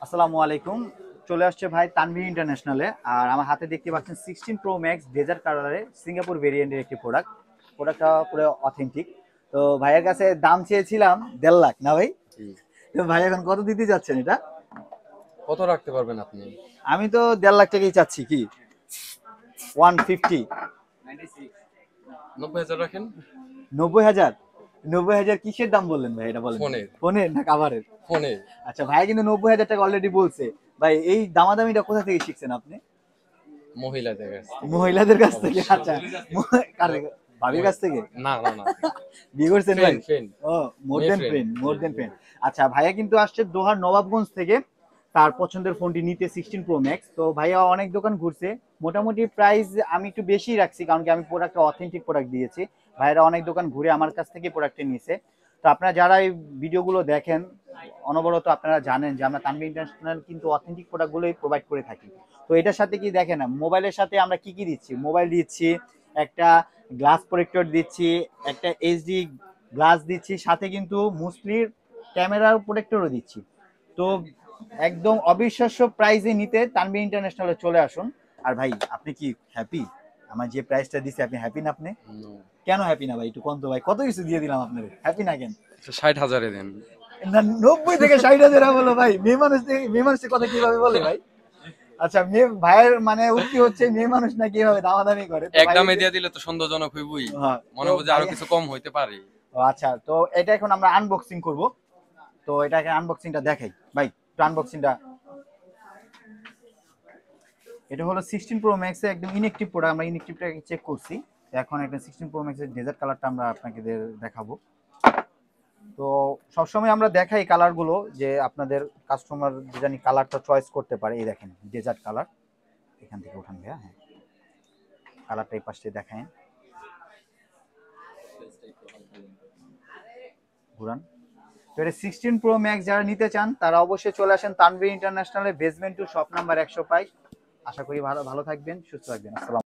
আসসালামু আলাইকুম। চলে আসছে ভাই তানভীর ইন্টারন্যাশনালে। আর আমার হাতে দেখতে পাচ্ছেন 16 প্রো ম্যাক্স ডেজার্ট কালারে সিঙ্গাপুর ভেরিয়েন্টের একটি প্রোডাক্টটা পুরো অথেন্টিক। তো ভাইয়ের কাছে দাম চেয়েছিলাম 1.5 লাখ, না ভাই? জি। তো ভাই এখন কত দিতে যাচ্ছেন এটা? কত রাখতে পারবেন আপনি? আমি তো 1.5 লাখ টাকাই চাচ্ছি। কি 150? 90,000 রাখেন। 90,000? 90,000 কিসের দাম বললেন ভাই, এটা বলেন। ফোনের। ফোনের না কাভারের? ফোনের। আচ্ছা, ভাই কিন্তু 90,000 টাকা অলরেডি বলছে। ভাই এই দামাদামিটা কোথা থেকে শিখছেন আপনি? মহিলাদের কাছ থেকে। মহিলাদের কাছ থেকে? অবশ্যই। আচ্ছা, ভাবির কাছ থেকে না না না, বিয়ে করছেন ভাই? ফ্রেন্ড ফ্রেন্ড, ও, মোর মেয়ে দেন ফ্রেন্ড। ফ্রেন্ড, মোর দেন ফ্রেন্ড। আচ্ছা, ভাইয়া কিন্তু আসছে দোহার নবাবগঞ্জ থেকে তার পছন্দের ফোনটি নিতে, 16 প্রো ম্যাক্স। তো ভাইয়া অনেক দোকান ঘুরছে, মোটামুটি প্রাইস আমি একটু বেশি রাখছি, কারণ কি আমি প্রোডাক্টটা অথেন্টিক প্রোডাক্ট দিয়েছি। ভাইয়ারা অনেক দোকান ঘুরে আমার কাছ থেকে প্রোডাক্টটা নিয়েছে। তো আপনারা যারা এই ভিডিওগুলো দেখেন অনবরত, আপনারা জানেন যে আমরা তানভীর ইন্টারন্যাশনাল কিন্তু অথেন্টিক প্রোডাক্টগুলোই প্রোভাইড করে থাকি। তো এটার সাথে কি দেখেন, মোবাইলের সাথে আমরা কি কি দিচ্ছি? মোবাইল দিচ্ছি, একটা গ্লাস প্রোটেক্টর দিচ্ছি, একটা এইচডি গ্লাস দিচ্ছি, সাথে কিন্তু মুসলির ক্যামেরার প্রোটেক্টরও দিচ্ছি। তো একদম অবিশ্বাস্য প্রাইসে নিতে তানভীর ইন্টারন্যাশনালে চলে আসুন। আর ভাই, আপনি কি হ্যাপি? আমার যে প্রাইসটা দিচ্ছি, আপনি হ্যাপি না? আপনি No। কেন হ্যাপি না ভাই? একটু কোন তো ভাই, কত কিছু দিয়ে দিলাম আপনার, হ্যাপি না কেন? 60,000 দেন। না, 90 থেকে 60,000 বলো ভাই? মেয়ে মানুষের কথা কিভাবে বলে ভাই? আচ্ছা, মেয়ে ভাইয়ের মানে উক্তি হচ্ছে মেয়ে মানুষ না কিভাবে দামাদামি করে, তো এক ভাই দামে দিয়ে দিলে তো সন্দেহজনক হইবই। হ্যাঁ, তো মনে হবে যে ভাই আরো কিছু কম হইতে পারে। ও আচ্ছা, তো এটা এখন আমরা আনবক্সিং করব। তো এটাকে আনবক্সিংটা দেখাই ভাই, একটু আনবক্সিংটা। এটা হলো 16 প্রো ম্যাক্স এর একদম ইনঅ্যাকটিভ প্রোডাক্ট, আমরা ইনঅ্যাকটিভটাকে চেক করছি। তো এখন একটা 16 প্রো ম্যাক্স এর ডেজার্ট কালারটা আমরা আপনাকে দেখাবো। তো সবসময় আমরা দেখাই কালারগুলো, যে আপনাদের কাস্টমার জানি কালারটা চয়েস করতে পারে। এই দেখেন ডেজার্ট কালার, এখান থেকে উঠান ভাইয়া। হ্যাঁ, কালারটা এই পাশে দেখায়, ঘুরান। তো এটা 16 প্রো ম্যাক্স যারা নিতে চান তারা অবশ্যই চলে আসেন তানভীর ইন্টারন্যাশনালে, বেসমেন্ট টু শপ নাম্বার 100 পাই। আশা করি ভালো ভালো থাকবেন, সুস্থ থাকবেন। আসসালাম।